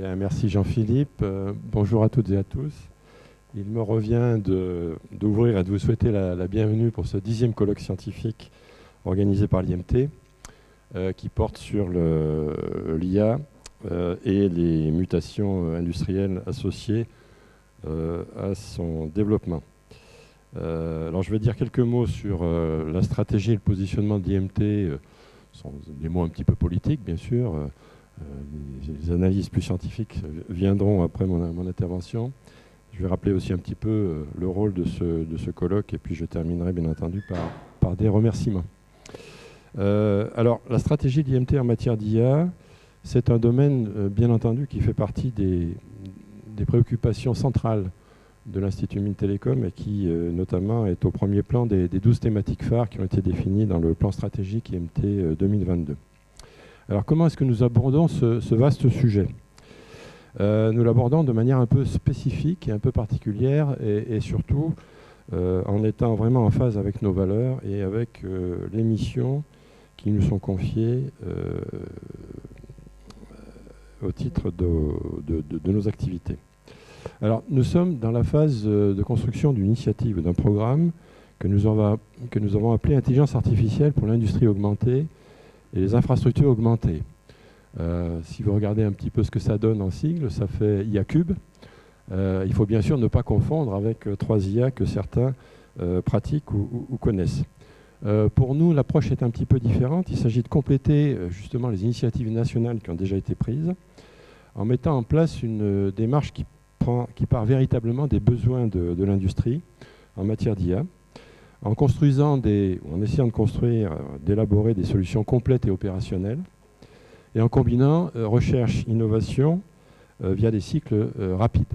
Bien, merci Jean-Philippe. Bonjour à toutes et à tous. Il me revient d'ouvrir et de vous souhaiter la bienvenue pour ce 10e colloque scientifique organisé par l'IMT qui porte sur l'IA et les mutations industrielles associées à son développement. Alors je vais dire quelques mots sur la stratégie et le positionnement de l'IMT, ce sont des mots un petit peu politiques bien sûr. Les analyses plus scientifiques viendront après mon intervention. Je vais rappeler aussi un petit peu le rôle de ce colloque et puis je terminerai bien entendu par des remerciements. Alors, la stratégie de l'IMT en matière d'IA, c'est un domaine bien entendu qui fait partie des préoccupations centrales de l'Institut Mines Télécom et qui notamment est au premier plan des 12 thématiques phares qui ont été définies dans le plan stratégique IMT 2022. Alors comment est-ce que nous abordons ce vaste sujet ? Nous l'abordons de manière un peu spécifique et un peu particulière et surtout en étant vraiment en phase avec nos valeurs et avec les missions qui nous sont confiées au titre de nos activités. Alors nous sommes dans la phase de construction d'une initiative, d'un programme que nous avons appelé Intelligence artificielle pour l'industrie augmentée et les infrastructures augmentées. Si vous regardez un petit peu ce que ça donne en sigle, ça fait IA-Cube. Il faut bien sûr ne pas confondre avec 3IA que certains pratiquent ou connaissent. Pour nous, l'approche est un petit peu différente. Il s'agit de compléter justement les initiatives nationales qui ont déjà été prises en mettant en place une démarche qui part véritablement des besoins de l'industrie en matière d'IA, en essayant de construire, d'élaborer des solutions complètes et opérationnelles, et en combinant recherche, innovation via des cycles rapides.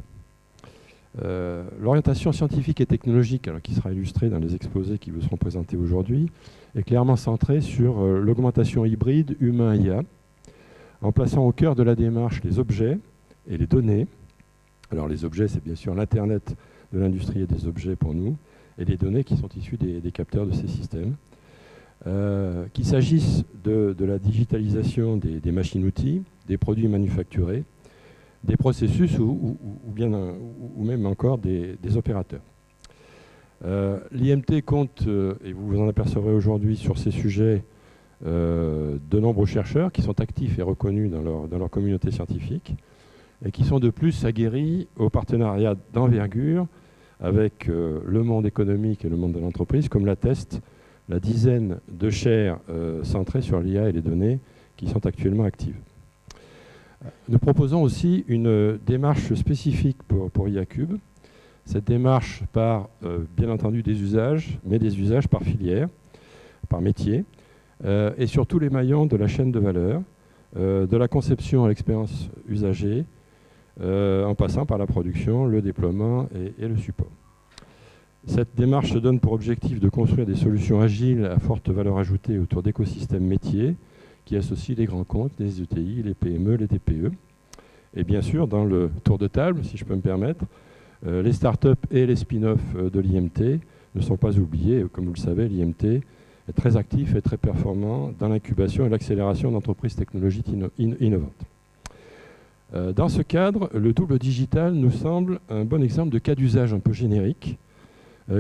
L'orientation scientifique et technologique, alors, qui sera illustrée dans les exposés qui vous seront présentés aujourd'hui, est clairement centrée sur l'augmentation hybride humain-IA, en plaçant au cœur de la démarche les objets et les données. Alors les objets, c'est bien sûr l'Internet de l'industrie et des objets pour nous, et les données qui sont issues des capteurs de ces systèmes. Qu'il s'agisse de la digitalisation des machines-outils, des produits manufacturés, des processus ou même encore des opérateurs. L'IMT compte, et vous vous en apercevrez aujourd'hui sur ces sujets, de nombreux chercheurs qui sont actifs et reconnus dans leur communauté scientifique et qui sont de plus aguerris au partenariat d'envergure avec le monde économique et le monde de l'entreprise, comme l'atteste la dizaine de chaires centrées sur l'IA et les données qui sont actuellement actives. Nous proposons aussi une démarche spécifique pour IA-Cube. Cette démarche part bien entendu des usages, mais des usages par filière, par métier, et sur tous les maillons de la chaîne de valeur, de la conception à l'expérience usagée, en passant par la production, le déploiement et le support. Cette démarche se donne pour objectif de construire des solutions agiles à forte valeur ajoutée autour d'écosystèmes métiers qui associent les grands comptes, les ETI, les PME, les TPE. Et bien sûr, dans le tour de table, si je peux me permettre, les startups et les spin-offs de l'IMT ne sont pas oubliés. Comme vous le savez, l'IMT est très actif et très performant dans l'incubation et l'accélération d'entreprises technologiques innovantes. Dans ce cadre, le double digital nous semble un bon exemple de cas d'usage un peu générique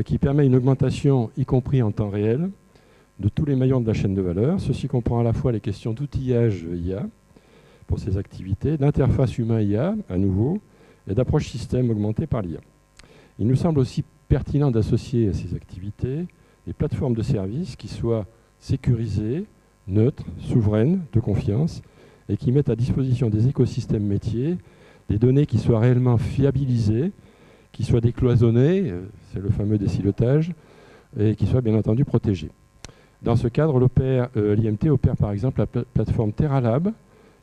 qui permet une augmentation, y compris en temps réel, de tous les maillons de la chaîne de valeur. Ceci comprend à la fois les questions d'outillage IA pour ces activités, d'interface humain-IA à nouveau, et d'approche système augmentée par l'IA. Il nous semble aussi pertinent d'associer à ces activités des plateformes de services qui soient sécurisées, neutres, souveraines, de confiance, et qui mettent à disposition des écosystèmes métiers des données qui soient réellement fiabilisées, qui soient décloisonnées, c'est le fameux désilotage, et qui soient bien entendu protégées. Dans ce cadre, l'IMT opère par exemple la plateforme TerraLab,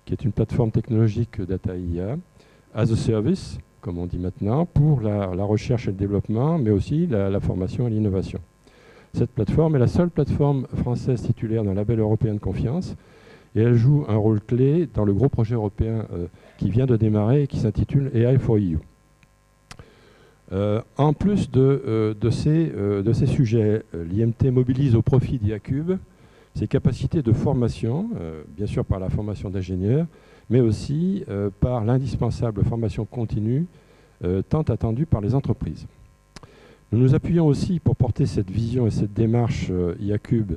qui est une plateforme technologique data IA, as a service, comme on dit maintenant, pour la recherche et le développement, mais aussi la formation et l'innovation. Cette plateforme est la seule plateforme française titulaire d'un label européen de confiance, et elle joue un rôle clé dans le gros projet européen qui vient de démarrer et qui s'intitule AI for EU. En plus de ces sujets, l'IMT mobilise au profit d'IA-Cube ses capacités de formation, bien sûr par la formation d'ingénieurs, mais aussi par l'indispensable formation continue tant attendue par les entreprises. Nous nous appuyons aussi pour porter cette vision et cette démarche IACUB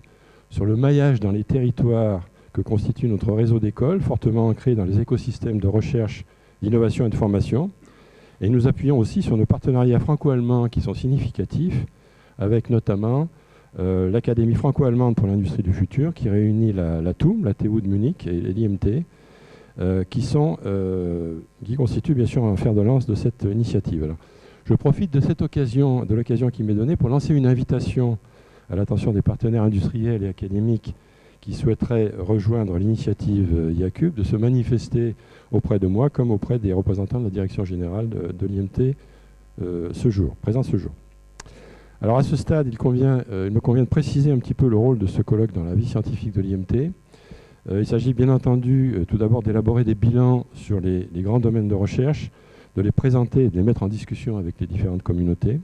sur le maillage dans les territoires que constitue notre réseau d'écoles, fortement ancré dans les écosystèmes de recherche, d'innovation et de formation. Et nous appuyons aussi sur nos partenariats franco-allemands qui sont significatifs, avec notamment l'Académie franco-allemande pour l'industrie du futur, qui réunit la TUM, la TU de Munich et l'IMT, qui constituent bien sûr un fer de lance de cette initiative. Alors, je profite de cette occasion, de l'occasion qui m'est donnée pour lancer une invitation à l'attention des partenaires industriels et académiques qui souhaiteraient rejoindre l'initiative IACUB, de se manifester auprès de moi comme auprès des représentants de la direction générale de l'IMT présents ce jour. Alors à ce stade, il me convient de préciser un petit peu le rôle de ce colloque dans la vie scientifique de l'IMT. Il s'agit bien entendu tout d'abord d'élaborer des bilans sur les grands domaines de recherche, de les présenter et de les mettre en discussion avec les différentes communautés.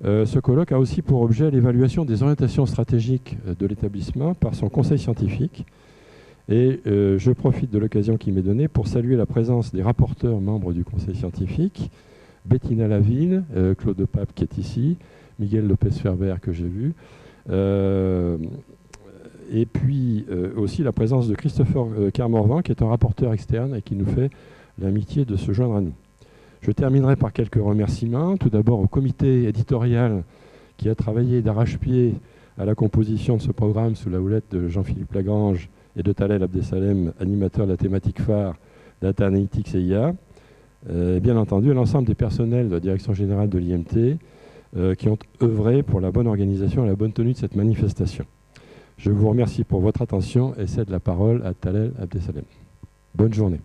Ce colloque a aussi pour objet l'évaluation des orientations stratégiques de l'établissement par son conseil scientifique. Et je profite de l'occasion qui m'est donnée pour saluer la présence des rapporteurs membres du conseil scientifique, Bettina Laville, Claude Pape qui est ici, Miguel Lopez-Ferber que j'ai vu, et puis aussi la présence de Christopher Kermorvan qui est un rapporteur externe et qui nous fait l'amitié de se joindre à nous. Je terminerai par quelques remerciements. Tout d'abord au comité éditorial qui a travaillé d'arrache-pied à la composition de ce programme sous la houlette de Jean-Philippe Lagrange et de Talel Abdesalem, animateur de la thématique phare Data Analytics et IA. Bien entendu, à l'ensemble des personnels de la direction générale de l'IMT qui ont œuvré pour la bonne organisation et la bonne tenue de cette manifestation. Je vous remercie pour votre attention et cède la parole à Talel Abdesalem. Bonne journée.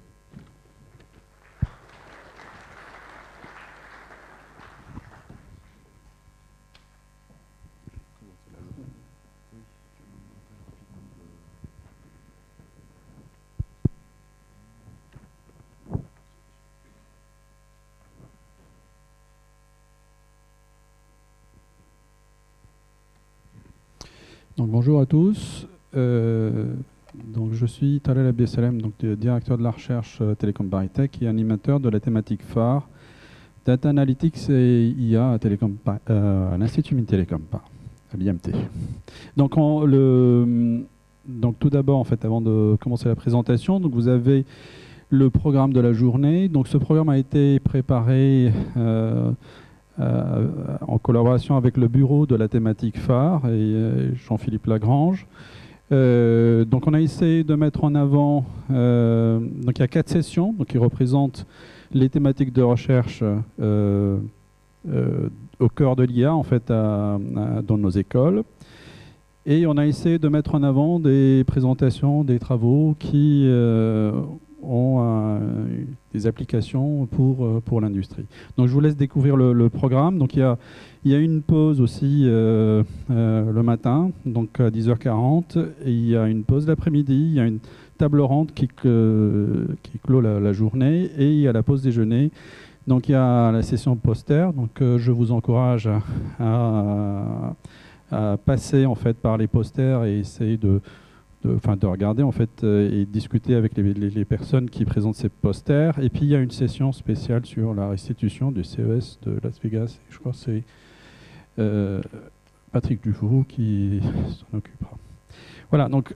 Donc, bonjour à tous. Donc, je suis Talel Abdesalem, donc directeur de la recherche Télécom Paris-Tech et animateur de la thématique phare Data Analytics et IA à l'Institut Mines-Télécom, à l'IMT. Donc, tout d'abord, en fait, avant de commencer la présentation, donc vous avez le programme de la journée. Donc, ce programme a été préparé en collaboration avec le bureau de la thématique phare et Jean-Philippe Lagrange. Donc on a essayé de mettre en avant, donc il y a 4 sessions donc qui représentent les thématiques de recherche au cœur de l'IA en fait dans nos écoles. Et on a essayé de mettre en avant des présentations, des travaux qui ont des applications pour l'industrie. Donc je vous laisse découvrir le programme. Donc il y a une pause aussi le matin, donc à 10h40, et il y a une pause l'après-midi, il y a une table ronde qui clôt la journée, et il y a la pause déjeuner. Donc il y a la session poster, donc je vous encourage à passer en fait par les posters et essayer de regarder en fait et discuter avec les personnes qui présentent ces posters. Et puis il y a une session spéciale sur la restitution du CES de Las Vegas. Je crois que c'est Patrick Dufour qui s'en occupera. Voilà, donc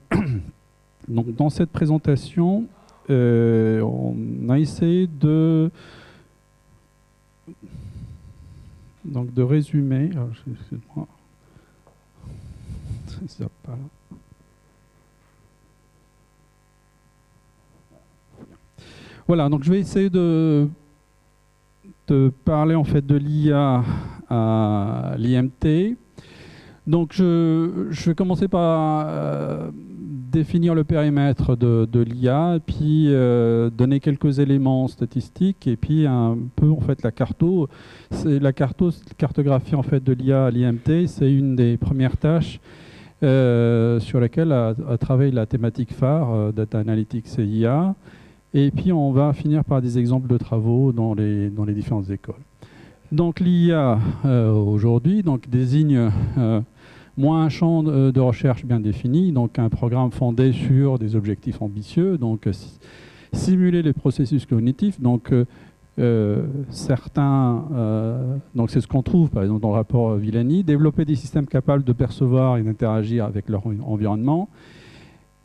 dans cette présentation, on a essayé de résumer. Alors, excuse-moi. Ça pas là. Voilà, donc je vais essayer de parler en fait de l'IA à l'IMT. Donc je vais commencer par définir le périmètre de l'IA, puis donner quelques éléments statistiques, et puis un peu en fait la cartographie en fait de l'IA à l'IMT. C'est une des premières tâches sur laquelle a travaillé la thématique phare Data Analytics et IA. Et puis on va finir par des exemples de travaux dans les différentes écoles. Donc l'IA aujourd'hui désigne moins un champ de recherche bien défini, donc un programme fondé sur des objectifs ambitieux. Donc simuler les processus cognitifs. Donc, certains, donc c'est ce qu'on trouve par exemple dans le rapport Villani, développer des systèmes capables de percevoir et d'interagir avec leur environnement.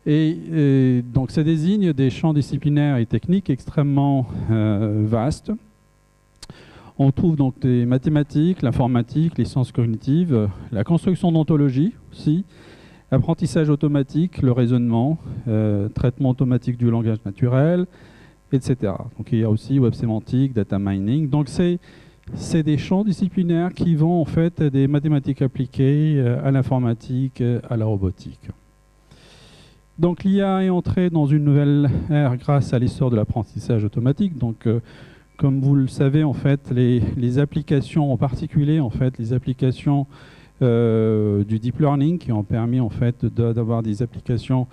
Et donc ça désigne des champs disciplinaires et techniques extrêmement vastes. On trouve donc des mathématiques, l'informatique, les sciences cognitives, la construction d'ontologie aussi, apprentissage automatique, le raisonnement, traitement automatique du langage naturel, etc. Donc il y a aussi web sémantique, data mining. Donc c'est des champs disciplinaires qui vont en fait des mathématiques appliquées à l'informatique, à la robotique. Donc l'IA est entrée dans une nouvelle ère grâce à l'essor de l'apprentissage automatique. Donc comme vous le savez, en fait, les applications, en particulier en fait, les applications du deep learning qui ont permis en fait d'avoir des applications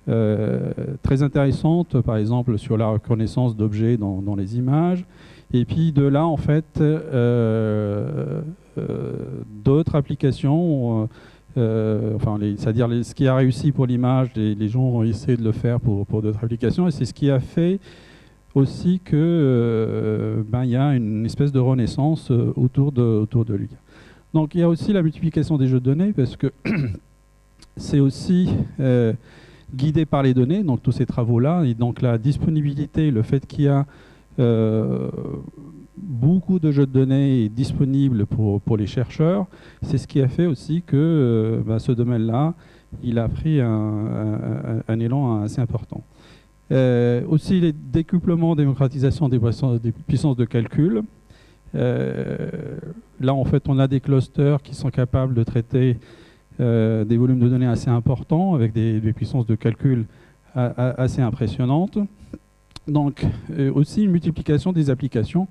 très intéressantes, par exemple sur la reconnaissance d'objets dans les images. Et puis de là, en fait, d'autres applications, c'est-à-dire ce qui a réussi pour l'image, les gens ont essayé de le faire pour d'autres applications. Et c'est ce qui a fait aussi que il y a une espèce de renaissance autour de l'IA. Donc il y a aussi la multiplication des jeux de données, parce que c'est aussi guidé par les données, donc tous ces travaux-là, et donc la disponibilité, le fait qu'il y a beaucoup de jeux de données disponibles pour les chercheurs, c'est ce qui a fait aussi que ce domaine-là, il a pris un élan assez important. Aussi les décuplements, démocratisation des puissances de calcul. Là, en fait, on a des clusters qui sont capables de traiter des volumes de données assez importants, avec des puissances de calcul assez impressionnantes. Donc, aussi une multiplication des applications.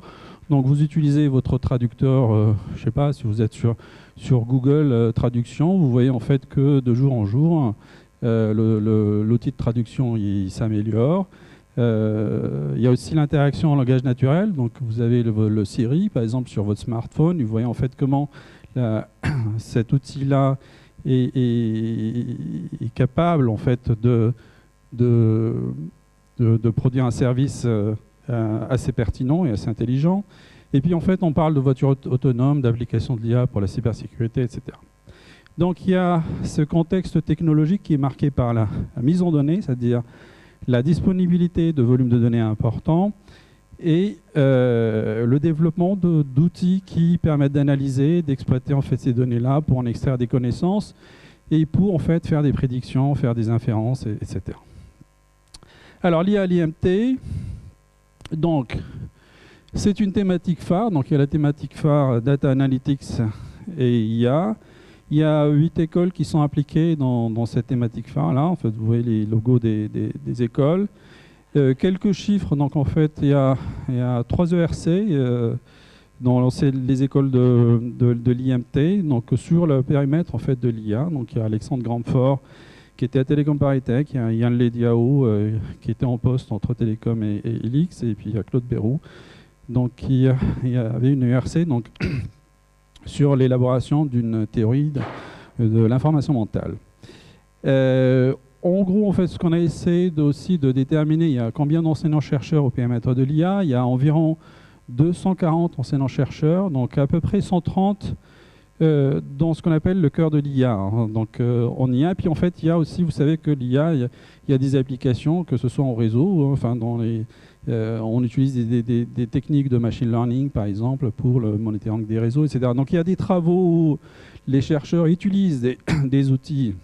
Donc, vous utilisez votre traducteur, je ne sais pas, si vous êtes sur Google Traduction, vous voyez en fait que de jour en jour, l'outil de traduction il s'améliore. Il y a aussi l'interaction en langage naturel. Donc, vous avez le Siri, par exemple, sur votre smartphone. Vous voyez en fait comment cet outil-là est capable en fait de produire un service assez pertinent et assez intelligent. Et puis en fait, on parle de voitures autonomes, d'applications de l'IA pour la cybersécurité, etc. Donc il y a ce contexte technologique qui est marqué par la mise en données, c'est-à-dire la disponibilité de volumes de données importants et le développement d'outils qui permettent d'analyser, d'exploiter en fait ces données-là pour en extraire des connaissances et pour en fait faire des prédictions, faire des inférences, etc. Alors l'IA, l'IMT, donc c'est une thématique phare. Donc il y a la thématique phare Data Analytics et IA. Il y a 8 écoles qui sont impliquées dans cette thématique phare-là. En fait, vous voyez les logos des écoles. Quelques chiffres. Donc en fait, il y a 3 ERC dans les écoles de l'IMT. Donc sur le périmètre en fait de l'IA. Donc il y a Alexandre Grandfort qui était à Télécom Paris-Tech, il y a Yann Lediao qui était en poste entre Télécom et Elix, et puis il y a Claude Bérou. Donc il y avait une ERC donc, sur l'élaboration d'une théorie de l'information mentale. En gros, en fait, ce qu'on a essayé aussi de déterminer, il y a combien d'enseignants-chercheurs au périmètre de l'IA. Il y a environ 240 enseignants-chercheurs, donc à peu près 130 dans ce qu'on appelle le cœur de l'IA. Donc en IA, puis en fait, il y a aussi, vous savez que l'IA, il y a des applications, que ce soit en réseau, enfin on utilise des techniques de machine learning, par exemple, pour le monitoring des réseaux, etc. Donc il y a des travaux où les chercheurs utilisent des outils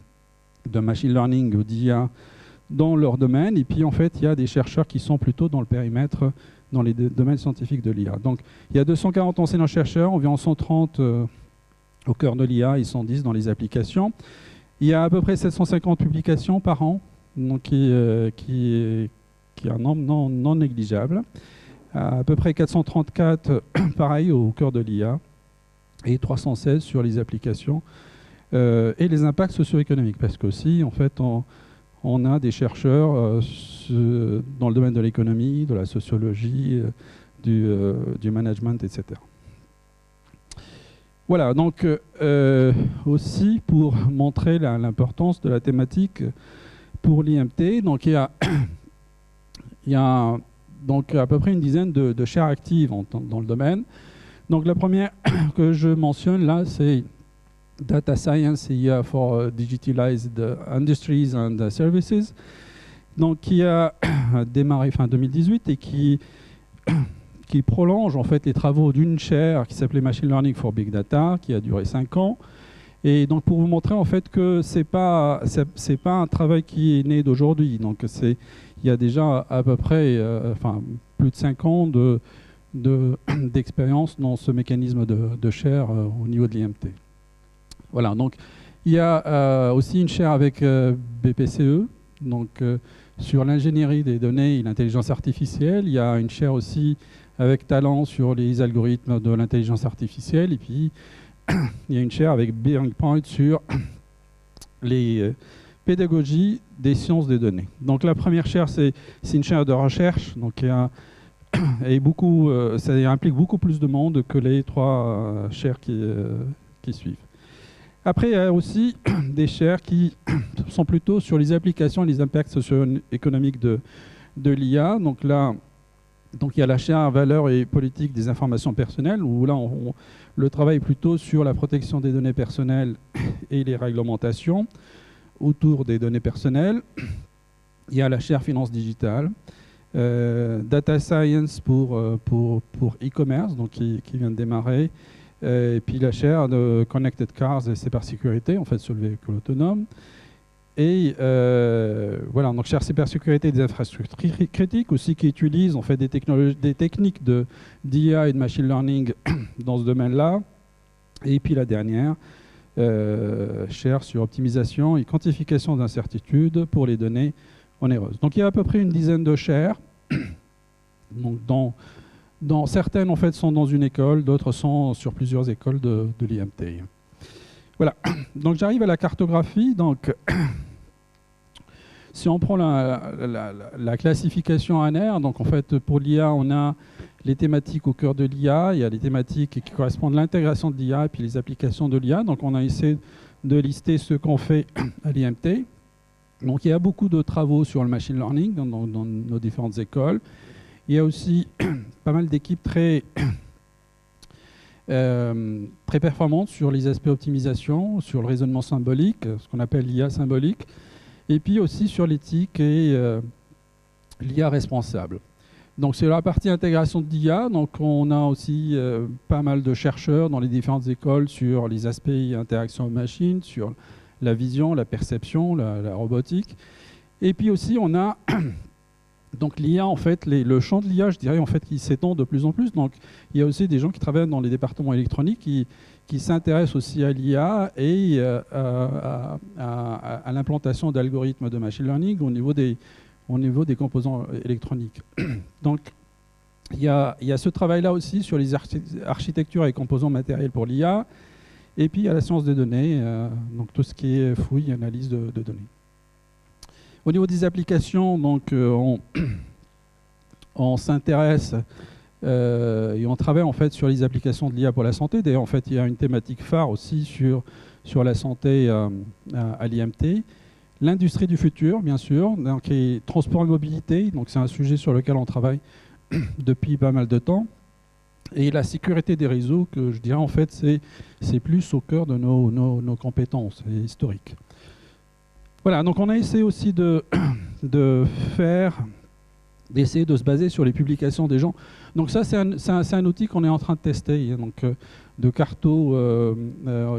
de machine learning ou d'IA dans leur domaine, et puis en fait, il y a des chercheurs qui sont plutôt dans le périmètre, dans les domaines scientifiques de l'IA. Donc il y a 240 enseignants-chercheurs, environ 130 au cœur de l'IA et 110 dans les applications. Il y a à peu près 750 publications par an, donc qui est un nombre non négligeable. À peu près 434, pareil, au cœur de l'IA, et 316 sur les applications et les impacts socio-économiques, parce qu'aussi, en fait, on a des chercheurs dans le domaine de l'économie, de la sociologie, du management, etc. Voilà, donc aussi pour montrer l'importance de la thématique pour l'IMT, donc il il y a donc à peu près une dizaine de chaires actives dans le domaine. Donc la première que je mentionne là, c'est Data Science IA for Digitalized Industries and Services, donc qui a démarré fin 2018 et qui prolonge en fait les travaux d'une chaire qui s'appelait Machine Learning for Big Data, qui a duré 5 ans. Et donc pour vous montrer en fait que c'est pas un travail qui est né d'aujourd'hui. Donc il y a déjà à peu près plus de 5 ans d'expérience dans ce mécanisme de chaire au niveau de l'IMT. Voilà, donc il y a aussi une chaire avec BPCE, donc sur l'ingénierie des données et l'intelligence artificielle. Il y a une chaire aussi avec Talent sur les algorithmes de l'intelligence artificielle. Et puis il y a une chaire avec Bearing Point sur les pédagogies des sciences des données. Donc la première chaire, c'est une chaire de recherche, donc ça implique beaucoup plus de monde que les 3 chaires qui suivent. Après, il y a aussi des chaires qui sont plutôt sur les applications et les impacts socio-économiques de l'IA. Donc là, il y a la chaire valeurs et politique des informations personnelles, où là, le travail est plutôt sur la protection des données personnelles et les réglementations autour des données personnelles. Il y a la chaire finance digitale, Data Science pour e-commerce, donc qui vient de démarrer, et puis la chaire de Connected Cars et cybersécurité, en fait, sur le véhicule autonome. Et voilà, donc chaire cybersécurité des infrastructures critiques aussi, qui utilisent en fait des techniques d'IA et de machine learning dans ce domaine-là. Et puis la dernière, chaire sur optimisation et quantification d'incertitudes pour les données onéreuses. Donc il y a à peu près une dizaine de chaires. Donc certaines en fait sont dans une école, d'autres sont sur plusieurs écoles de l'IMT. Voilà, donc j'arrive à la cartographie. Donc si on prend la classification ANR, donc en fait pour l'IA, on a les thématiques au cœur de l'IA, il y a les thématiques qui correspondent à l'intégration de l'IA et puis les applications de l'IA. Donc on a essayé de lister ce qu'on fait à l'IMT. Donc il y a beaucoup de travaux sur le machine learning dans nos différentes écoles. Il y a aussi pas mal d'équipes très performantes sur les aspects optimisation, sur le raisonnement symbolique, ce qu'on appelle l'IA symbolique, et puis aussi sur l'éthique et l'IA responsable. Donc c'est la partie intégration de l'IA. Donc on a aussi pas mal de chercheurs dans les différentes écoles sur les aspects interaction machine, sur la vision, la perception, la robotique. Et puis aussi on a donc l'IA, en fait, le champ de l'IA, je dirais, en fait, qui s'étend de plus en plus. Donc il y a aussi des gens qui travaillent dans les départements électroniques qui s'intéressent aussi à l'IA et à l'implantation d'algorithmes de machine learning au niveau des composants électroniques. Donc il y a ce travail-là aussi sur les architectures et composants matériels pour l'IA. Et puis il y a la science des données, donc tout ce qui est fouille, analyse de données. Au niveau des applications, donc, on s'intéresse et on travaille en fait sur les applications de l'IA pour la santé. D'ailleurs, en fait, il y a une thématique phare aussi sur la santé à l'IMT. L'industrie du futur, bien sûr, donc, et transport et mobilité. Donc, c'est un sujet sur lequel on travaille depuis pas mal de temps. Et la sécurité des réseaux, que je dirais en fait, c'est plus au cœur de nos compétences historiques. Voilà, donc on a essayé aussi d'essayer de se baser sur les publications des gens. Donc ça, c'est un outil qu'on est en train de tester, donc de carto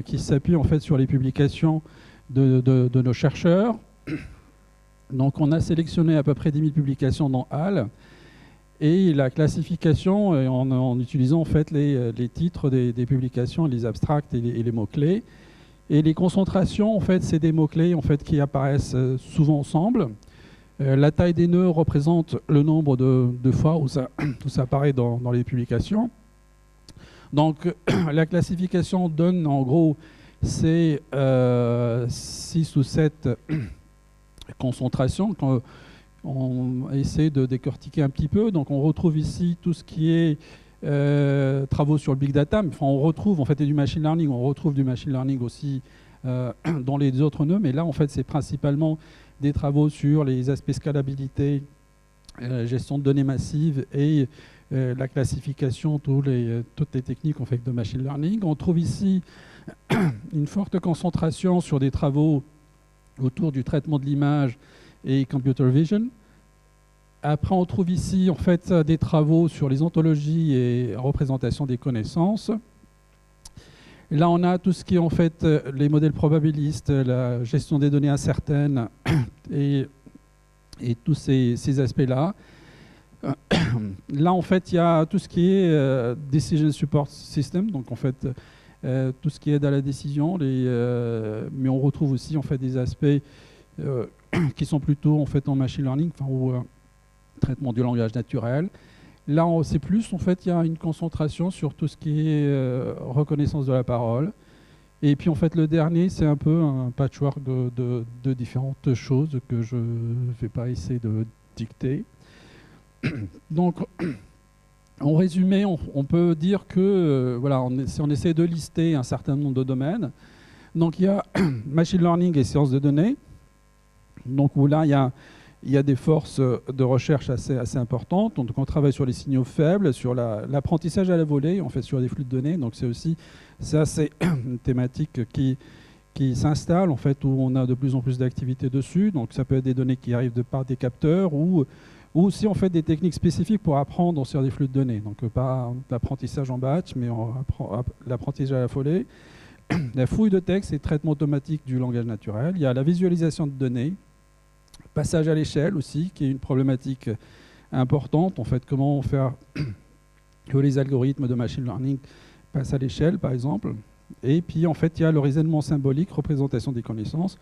qui s'appuie en fait sur les publications de nos chercheurs. Donc on a sélectionné à peu près 10 000 publications dans HAL, et la classification en utilisant en fait les titres des publications, les abstracts et les mots-clés. Et les concentrations, en fait, c'est des mots-clés en fait, qui apparaissent souvent ensemble. La taille des nœuds représente le nombre de fois où ça apparaît dans les publications. Donc la classification donne en gros ces 6 ou 7 concentrations. On essaie de décortiquer un petit peu. Donc on retrouve ici tout ce qui est travaux sur le big data, mais enfin, on retrouve en fait du machine learning, on retrouve du machine learning aussi dans les autres nœuds, mais là en fait c'est principalement des travaux sur les aspects scalabilité gestion de données massives et la classification, toutes les techniques en fait, de machine learning. On trouve ici une forte concentration sur des travaux autour du traitement de l'image et computer vision. Après, on trouve ici en fait des travaux sur les ontologies et représentation des connaissances. Là, on a tout ce qui est en fait les modèles probabilistes, la gestion des données incertaines et tous ces aspects-là. Là, en fait, il y a tout ce qui est Decision Support System, donc en fait, tout ce qui aide à la décision, mais on retrouve aussi en fait des aspects qui sont plutôt en fait en machine learning, ou traitement du langage naturel. Là, c'est plus, en fait, il y a une concentration sur tout ce qui est reconnaissance de la parole. Et puis, en fait, le dernier, c'est un peu un patchwork de différentes choses que je ne vais pas essayer de dicter. Donc, en résumé, on peut dire que, voilà, si on essaie de lister un certain nombre de domaines, donc il y a machine learning et sciences de données, donc où là, il y a des forces de recherche assez importantes. Donc, on travaille sur les signaux faibles, sur l'apprentissage à la volée, on fait sur des flux de données. Donc, c'est assez une thématique qui s'installe, en fait, où on a de plus en plus d'activités dessus. Donc, ça peut être des données qui arrivent par des capteurs ou aussi, on fait des techniques spécifiques pour apprendre sur des flux de données. Donc, pas l'apprentissage en batch, mais l'apprentissage à la volée. La fouille de texte et traitement automatique du langage naturel. Il y a la visualisation de données. Passage à l'échelle aussi, qui est une problématique importante. En fait, comment faire que les algorithmes de machine learning passent à l'échelle, par exemple. Et puis, en fait, il y a le raisonnement symbolique, représentation des connaissances.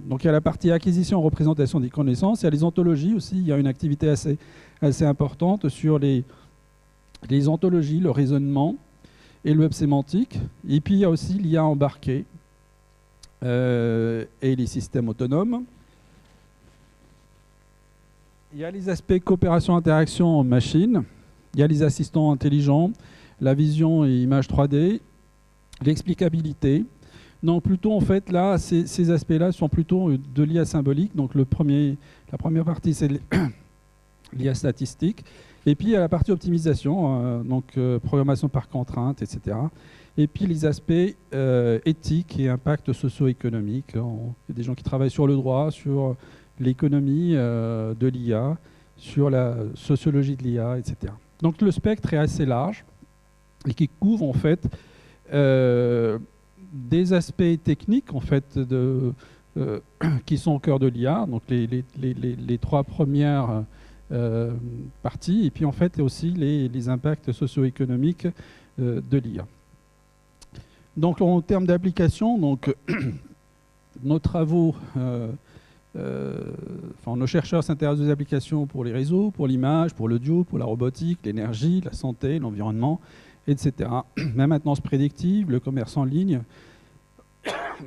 Donc, il y a la partie acquisition, représentation des connaissances. Il y a les ontologies aussi. Il y a une activité assez importante sur les ontologies, le raisonnement et le web sémantique. Et puis, il y a aussi l'IA embarquée. Et les systèmes autonomes. Il y a les aspects coopération-interaction en machine. Il y a les assistants intelligents, la vision et image 3D, l'explicabilité. Donc plutôt en fait là, ces aspects-là sont plutôt de l'IA symbolique. Donc la première partie c'est l'IA statistique. Et puis il y a la partie optimisation, programmation par contrainte, etc. Et puis les aspects éthiques et impact socio-économique. Il y a des gens qui travaillent sur le droit, sur l'économie de l'IA, sur la sociologie de l'IA, etc. Donc le spectre est assez large et qui couvre en fait des aspects techniques en fait qui sont au cœur de l'IA. Donc les trois premières parties et puis en fait aussi les impacts socio-économiques de l'IA. Donc en termes d'application, nos travaux, nos chercheurs s'intéressent aux applications pour les réseaux, pour l'image, pour l'audio, pour la robotique, l'énergie, la santé, l'environnement, etc. La maintenance prédictive, le commerce en ligne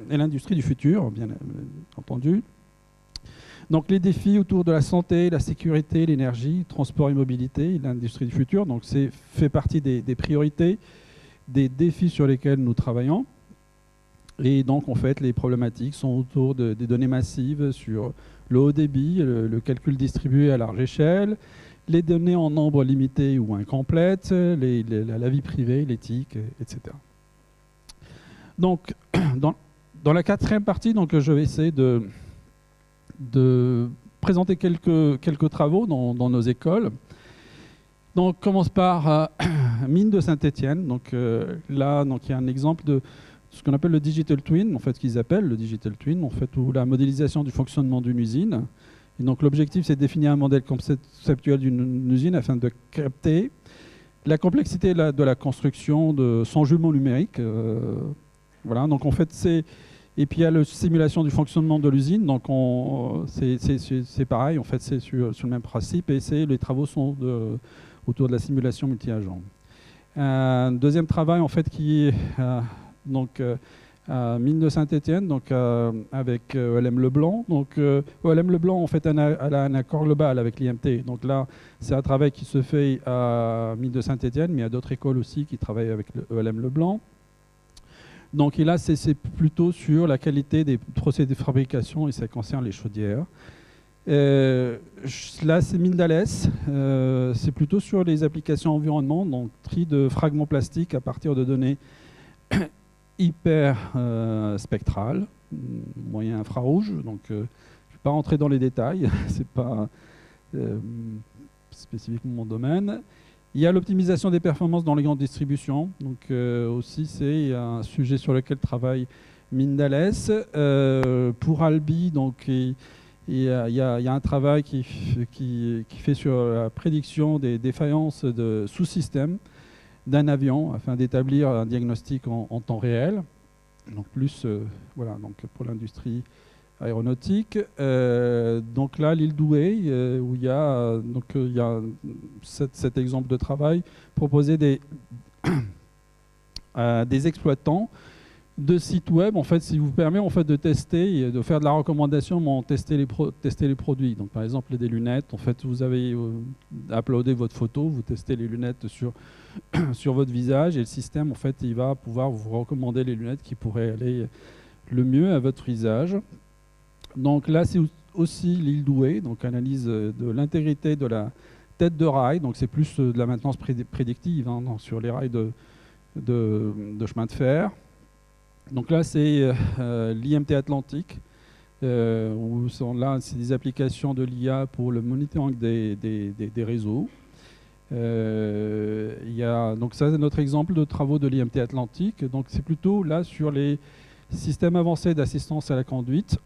et l'industrie du futur, bien entendu. Donc les défis autour de la santé, la sécurité, l'énergie, transport et mobilité, l'industrie du futur, donc c'est fait partie des priorités, des défis sur lesquels nous travaillons. Et donc, en fait, les problématiques sont autour des données massives sur le haut débit, le calcul distribué à large échelle, les données en nombre limité ou incomplète, la vie privée, l'éthique, etc. Donc, dans la quatrième partie, je vais essayer de présenter quelques travaux dans nos écoles. Donc, on commence par Mines de Saint-Étienne. Donc, là, il y a un exemple de ce qu'on appelle le digital twin, en fait, qu'ils appellent le digital twin, en fait, ou la modélisation du fonctionnement d'une usine. Et donc, l'objectif, c'est de définir un modèle conceptuel d'une usine afin de capter la complexité de la construction de son jumeau numérique. Voilà. Donc, en fait, et puis il y a la simulation du fonctionnement de l'usine. Donc, c'est pareil. En fait, c'est sur le même principe. Et les travaux sont autour de la simulation multi-agent. Un deuxième travail en fait qui est à Mines de Saint-Étienne, avec OLM Leblanc. Donc OLM Leblanc en fait elle a un accord global avec l'IMT. Donc là c'est un travail qui se fait à Mines de Saint-Étienne, mais il y a d'autres écoles aussi qui travaillent avec OLM Leblanc. Donc et là c'est plutôt sur la qualité des procédés de fabrication et ça concerne les chaudières. Là, c'est Mindales. C'est plutôt sur les applications environnement, donc tri de fragments plastiques à partir de données hyper spectrales, moyen infrarouge. Donc, je ne vais pas rentrer dans les détails, c'est pas spécifiquement mon domaine. Il y a l'optimisation des performances dans les grandes distributions. Donc, aussi, c'est un sujet sur lequel travaille Mindales. Pour Albi, donc, il y a un travail qui fait sur la prédiction des défaillances de sous-systèmes d'un avion afin d'établir un diagnostic en temps réel. Donc plus voilà, donc pour l'industrie aéronautique. Donc là, l'île Douai, où il y a cet exemple de travail, proposer des exploitants de sites web, en fait, si vous permet en fait de tester, de faire de la recommandation, mais tester les produits. Donc, par exemple, des lunettes. En fait, vous avez uploadé votre photo, vous testez les lunettes sur votre visage, et le système, en fait, il va pouvoir vous recommander les lunettes qui pourraient aller le mieux à votre visage. Donc là, c'est aussi l'île Douai, donc analyse de l'intégrité de la tête de rail. Donc, c'est plus de la maintenance prédictive hein, sur les rails de chemin de fer. Donc là, c'est l'IMT Atlantique, où là, c'est des applications de l'IA pour le monitoring des réseaux. Donc ça, c'est notre exemple de travaux de l'IMT Atlantique. Donc c'est plutôt là sur les systèmes avancés d'assistance à la conduite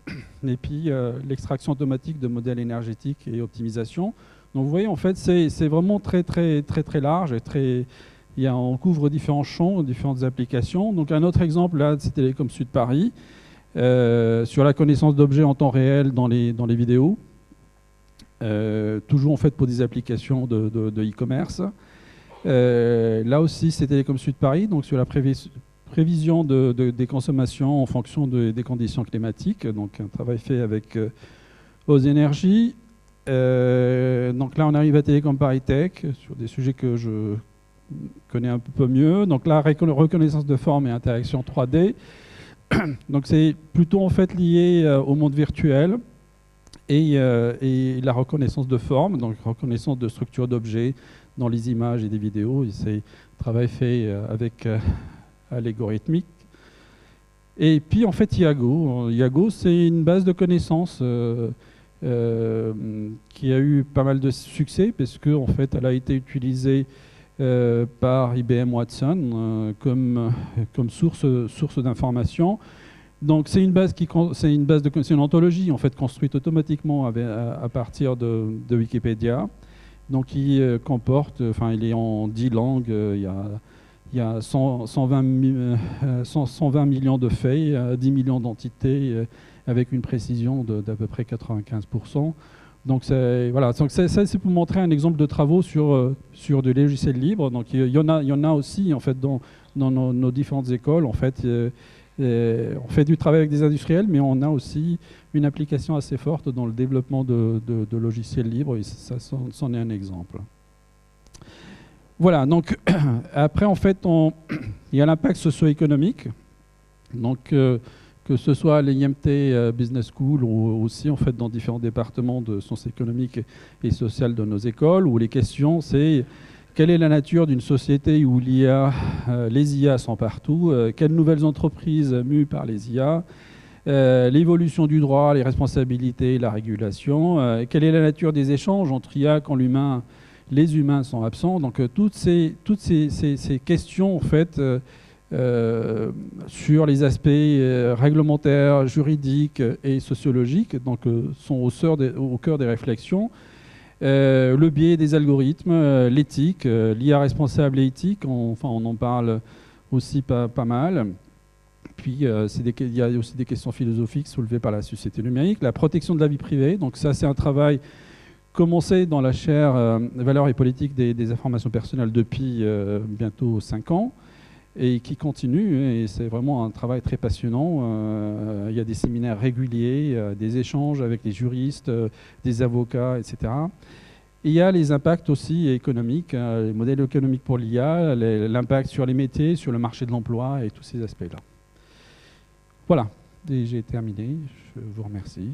et puis l'extraction automatique de modèles énergétiques et optimisation. Donc vous voyez, en fait, c'est vraiment très large et très... On couvre différents champs, différentes applications. Donc un autre exemple, là, c'est Télécom Sud Paris, sur la connaissance d'objets en temps réel dans les vidéos. Toujours en fait pour des applications de e-commerce. Là aussi, c'est Télécom Sud Paris, donc sur la prévision des consommations en fonction des conditions climatiques. Donc un travail fait avec Aux Énergies. Donc là, on arrive à Télécom Paris Tech, sur des sujets que je connais un peu mieux. Donc là, reconnaissance de forme et interaction 3D. Donc c'est plutôt en fait lié au monde virtuel et la reconnaissance de forme, donc reconnaissance de structures d'objets dans les images et des vidéos. Et c'est un travail fait avec algorithmique. Et puis en fait Iago. Iago, c'est une base de connaissances qui a eu pas mal de succès parce que en fait, elle a été utilisée par IBM Watson comme source d'information. Donc c'est une anthologie en fait construite automatiquement à partir de Wikipédia. Donc qui comporte, enfin il est en 10 langues, il y a 120 millions de faits, 10 millions d'entités avec une précision d'à peu près 95%. Donc voilà, ça c'est pour montrer un exemple de travaux sur des logiciels libres. Donc il y en a aussi en fait dans nos différentes écoles. En fait, on fait du travail avec des industriels, mais on a aussi une application assez forte dans le développement de logiciels libres. Et ça c'en est un exemple. Voilà. Donc après en fait, il y a l'impact socio-économique. Donc que ce soit à l'IMT Business School ou aussi en fait dans différents départements de sciences économiques et sociales de nos écoles, où les questions c'est quelle est la nature d'une société où les IA sont partout, quelles nouvelles entreprises mues par les IA, l'évolution du droit, les responsabilités, la régulation, quelle est la nature des échanges entre IA quand les humains sont absents. Donc toutes ces questions en fait sur les aspects réglementaires, juridiques et sociologiques, donc sont au cœur des réflexions. Le biais des algorithmes, l'éthique, l'IA responsable et éthique, on en parle aussi pas mal. Puis il y a aussi des questions philosophiques soulevées par la société numérique, la protection de la vie privée. Donc ça, c'est un travail commencé dans la chaire Valeurs et politique des informations personnelles depuis bientôt 5 ans. Et qui continue, et c'est vraiment un travail très passionnant. Il y a des séminaires réguliers, des échanges avec des juristes, des avocats, etc. Et il y a les impacts aussi économiques, les modèles économiques pour l'IA, l'impact sur les métiers, sur le marché de l'emploi et tous ces aspects-là. Voilà, et j'ai terminé, je vous remercie.